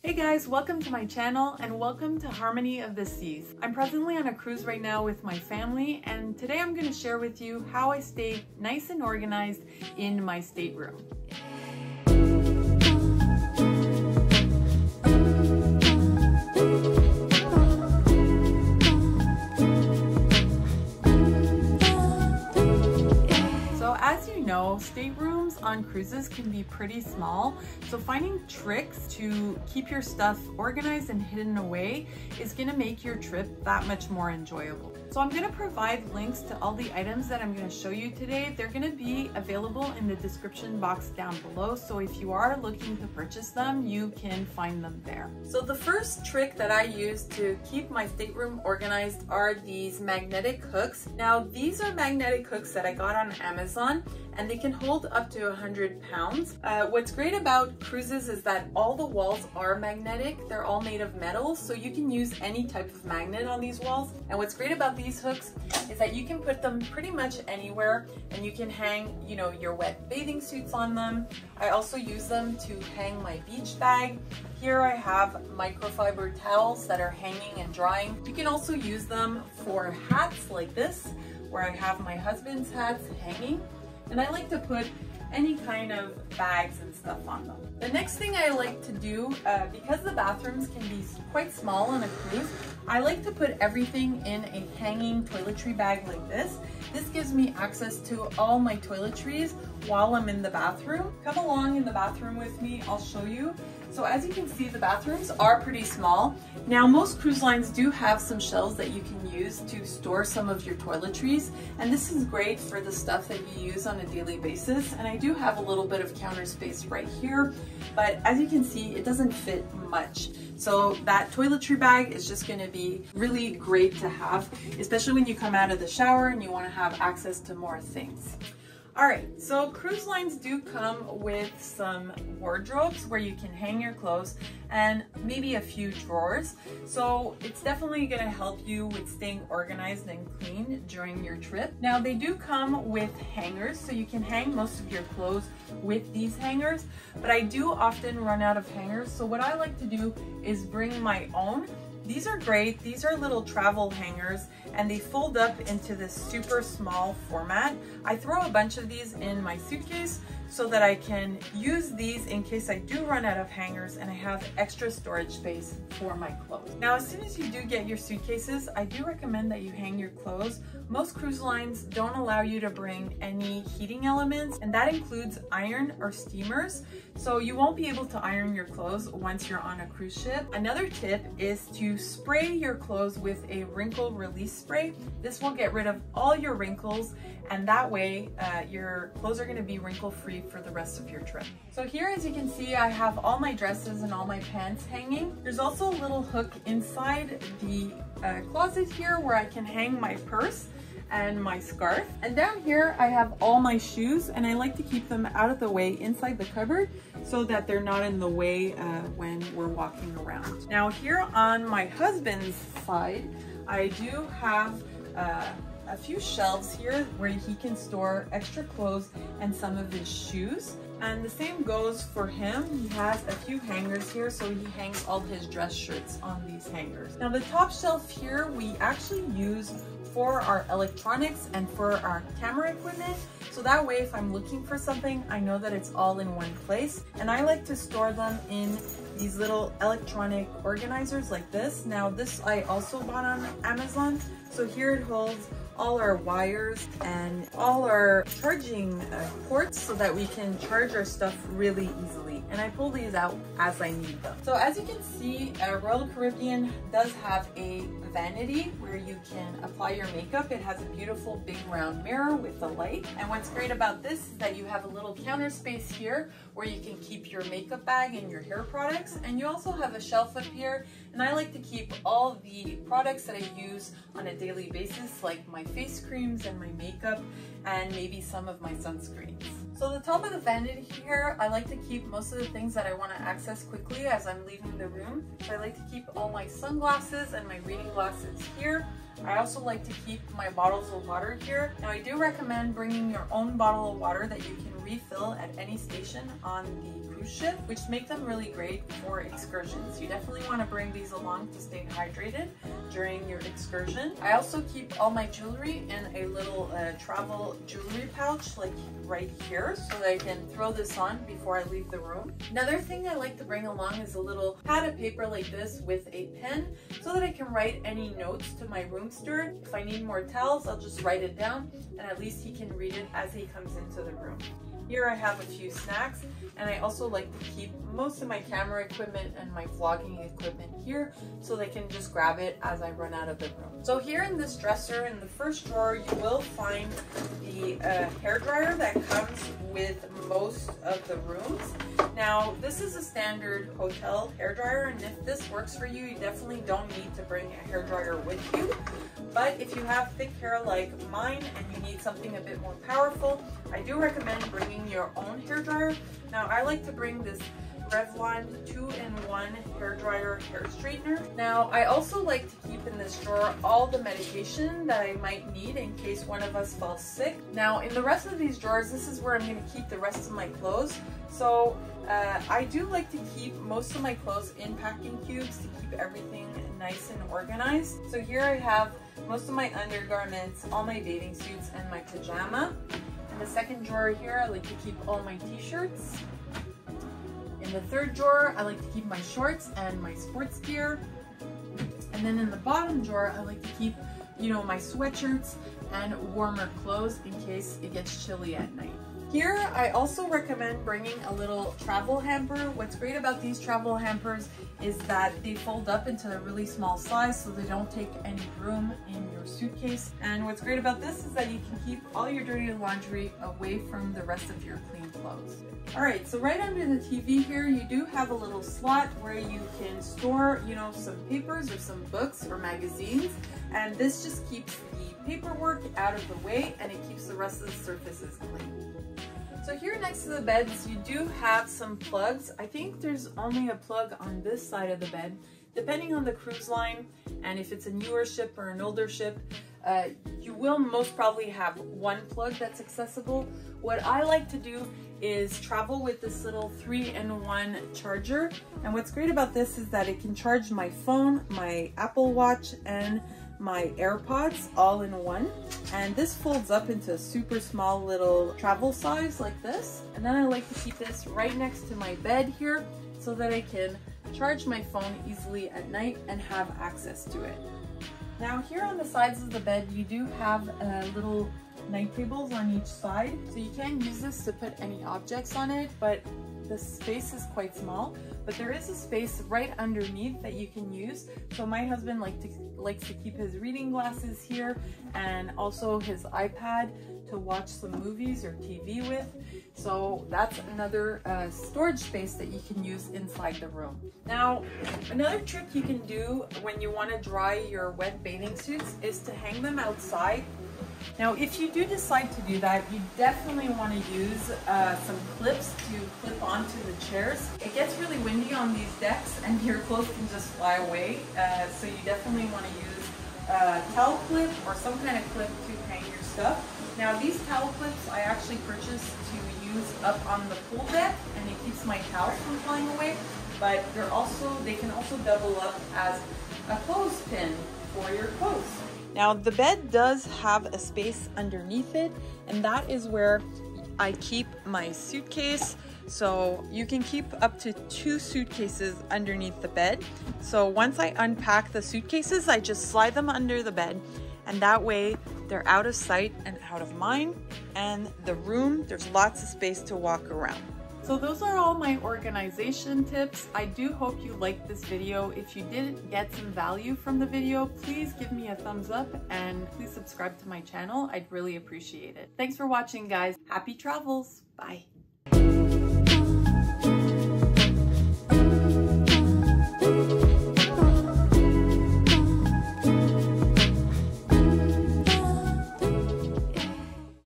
Hey guys, welcome to my channel and welcome to Harmony of the Seas. I'm presently on a cruise right now with my family, and today I'm going to share with you how I stay nice and organized in my stateroom. Staterooms on cruises can be pretty small, so finding tricks to keep your stuff organized and hidden away is going to make your trip that much more enjoyable. So I'm going to provide links to all the items that I'm going to show you today. They're going to be available in the description box down below, so if you are looking to purchase them, you can find them there. So the first trick that I use to keep my stateroom organized are these magnetic hooks. Now these are magnetic hooks that I got on Amazon, and they can hold up to 100 pounds. What's great about cruises is that all the walls are magnetic. They're all made of metal, so you can use any type of magnet on these walls. And what's great about these hooks is that you can put them pretty much anywhere, and you can hang, your wet bathing suits on them. I also use them to hang my beach bag. Here I have microfiber towels that are hanging and drying. You can also use them for hats like this, where I have my husband's hats hanging. And I like to put any kind of bags and stuff on them. The next thing I like to do, because the bathrooms can be quite small on a cruise, I like to put everything in a hanging toiletry bag like this. This gives me access to all my toiletries while I'm in the bathroom. Come along in the bathroom with me, I'll show you. So as you can see, the bathrooms are pretty small. Now most cruise lines do have some shelves that you can use to store some of your toiletries, and this is great for the stuff that you use on a daily basis. And I do have a little bit of counter space right here, but as you can see, it doesn't fit much. So that toiletry bag is just going to be really great to have, especially when you come out of the shower and you want to have access to more things. Alright, so cruise lines do come with some wardrobes where you can hang your clothes and maybe a few drawers. So it's definitely going to help you with staying organized and clean during your trip. Now they do come with hangers, so you can hang most of your clothes with these hangers, but I do often run out of hangers. So what I like to do is bring my own. These are great. These are little travel hangers, and they fold up into this super small format. I throw a bunch of these in my suitcase so that I can use these in case I do run out of hangers and I have extra storage space for my clothes. Now, as soon as you do get your suitcases, I do recommend that you hang your clothes. Most cruise lines don't allow you to bring any heating elements, and that includes iron or steamers. So you won't be able to iron your clothes once you're on a cruise ship. Another tip is to spray your clothes with a wrinkle release spray. This will get rid of all your wrinkles, and that way your clothes are going to be wrinkle free for the rest of your trip. So here, as you can see, I have all my dresses and all my pants hanging. There's also a little hook inside the closet here where I can hang my purse and my scarf. And down here I have all my shoes, and I like to keep them out of the way inside the cupboard so that they're not in the way when we're walking around. Now here on my husband's side, I do have a few shelves here where he can store extra clothes and some of his shoes. And the same goes for him. He has a few hangers here, so he hangs all his dress shirts on these hangers. Now the top shelf here we actually use for our electronics and for our camera equipment. So that way, if I'm looking for something, I know that it's all in one place. And I like to store them in these little electronic organizers like this. Now this I also bought on Amazon. So here it holds all our wires and all our charging ports so that we can charge our stuff really easily. And I pull these out as I need them. So as you can see, Royal Caribbean does have a vanity where you can apply your makeup. It has a beautiful big round mirror with a light. And what's great about this is that you have a little counter space here where you can keep your makeup bag and your hair products. And you also have a shelf up here. And I like to keep all the products that I use on a daily basis, like my face creams and my makeup and maybe some of my sunscreens. So the top of the vanity here, I like to keep most of the things that I want to access quickly as I'm leaving the room. So I like to keep all my sunglasses and my reading glasses here. I also like to keep my bottles of water here. Now I do recommend bringing your own bottle of water that you can refill at any station on the cruise ship, which make them really great for excursions. You definitely want to bring these along to stay hydrated during your excursion. I also keep all my jewelry in a little travel jewelry pouch, like right here, so that I can throw this on before I leave the room. Another thing I like to bring along is a little pad of paper like this with a pen, so that I can write any notes to my room steward. If I need more towels, I'll just write it down, and at least he can read it as he comes into the room. Here I have a few snacks, and I also like to keep most of my camera equipment and my vlogging equipment here, so they can just grab it as I run out of the room. So here in this dresser, in the first drawer, you will find the hairdryer that comes with most of the rooms. Now, this is a standard hotel hairdryer, and if this works for you, you definitely don't need to bring a hairdryer with you. But if you have thick hair like mine and you need something a bit more powerful, I do recommend bringing your own hairdryer. Now, I like to bring this Revlon 2-in-1 hairdryer hair straightener. Now, I also like to keep in this drawer all the medication that I might need in case one of us falls sick. Now, in the rest of these drawers, this is where I'm going to keep the rest of my clothes. So I do like to keep most of my clothes in packing cubes to keep everything nice and organized. So here I have most of my undergarments, all my bathing suits, and my pajama. In the second drawer here, I like to keep all my t-shirts. In the third drawer, I like to keep my shorts and my sports gear. And then in the bottom drawer, I like to keep, my sweatshirts and warmer clothes in case it gets chilly at night. Here, I also recommend bringing a little travel hamper. What's great about these travel hampers is that they fold up into a really small size, so they don't take any room in your suitcase. And what's great about this is that you can keep all your dirty laundry away from the rest of your clean clothes. All right, so right under the TV here, you do have a little slot where you can store, some papers or some books or magazines. And this just keeps the paperwork out of the way, and it keeps the rest of the surfaces clean. So here next to the beds, you do have some plugs. I think there's only a plug on this side of the bed. Depending on the cruise line, and if it's a newer ship or an older ship, you will most probably have one plug that's accessible. What I like to do is travel with this little 3-in-1 charger. And what's great about this is that it can charge my phone, my Apple Watch, and my AirPods all in one. And this folds up into a super small little travel size like this. And then I like to keep this right next to my bed here so that I can charge my phone easily at night and have access to it. Now here on the sides of the bed, you do have little night tables on each side. So you can use this to put any objects on it, but the space is quite small. But there is a space right underneath that you can use. So my husband likes to keep his reading glasses here, and also his iPad to watch some movies or TV with. So that's another storage space that you can use inside the room. Now, another trick you can do when you want to dry your wet bathing suits is to hang them outside. Now, if you do decide to do that, you definitely want to use some clips to clip onto the chairs. It gets really windy on these decks and your clothes can just fly away. So you definitely want to use a towel clip or some kind of clip to hang your stuff. Now, these towel clips I actually purchased to use up on the pool deck, and it keeps my towels from flying away. But they can also double up as a clothespin for your clothes. Now, the bed does have a space underneath it, and that is where I keep my suitcase. So you can keep up to 2 suitcases underneath the bed. So once I unpack the suitcases, I just slide them under the bed, and that way they're out of sight and out of mind. And the room, there's lots of space to walk around. So those are all my organization tips. I do hope you liked this video. If you did get some value from the video, please give me a thumbs up and please subscribe to my channel. I'd really appreciate it. Thanks for watching, guys. Happy travels. Bye.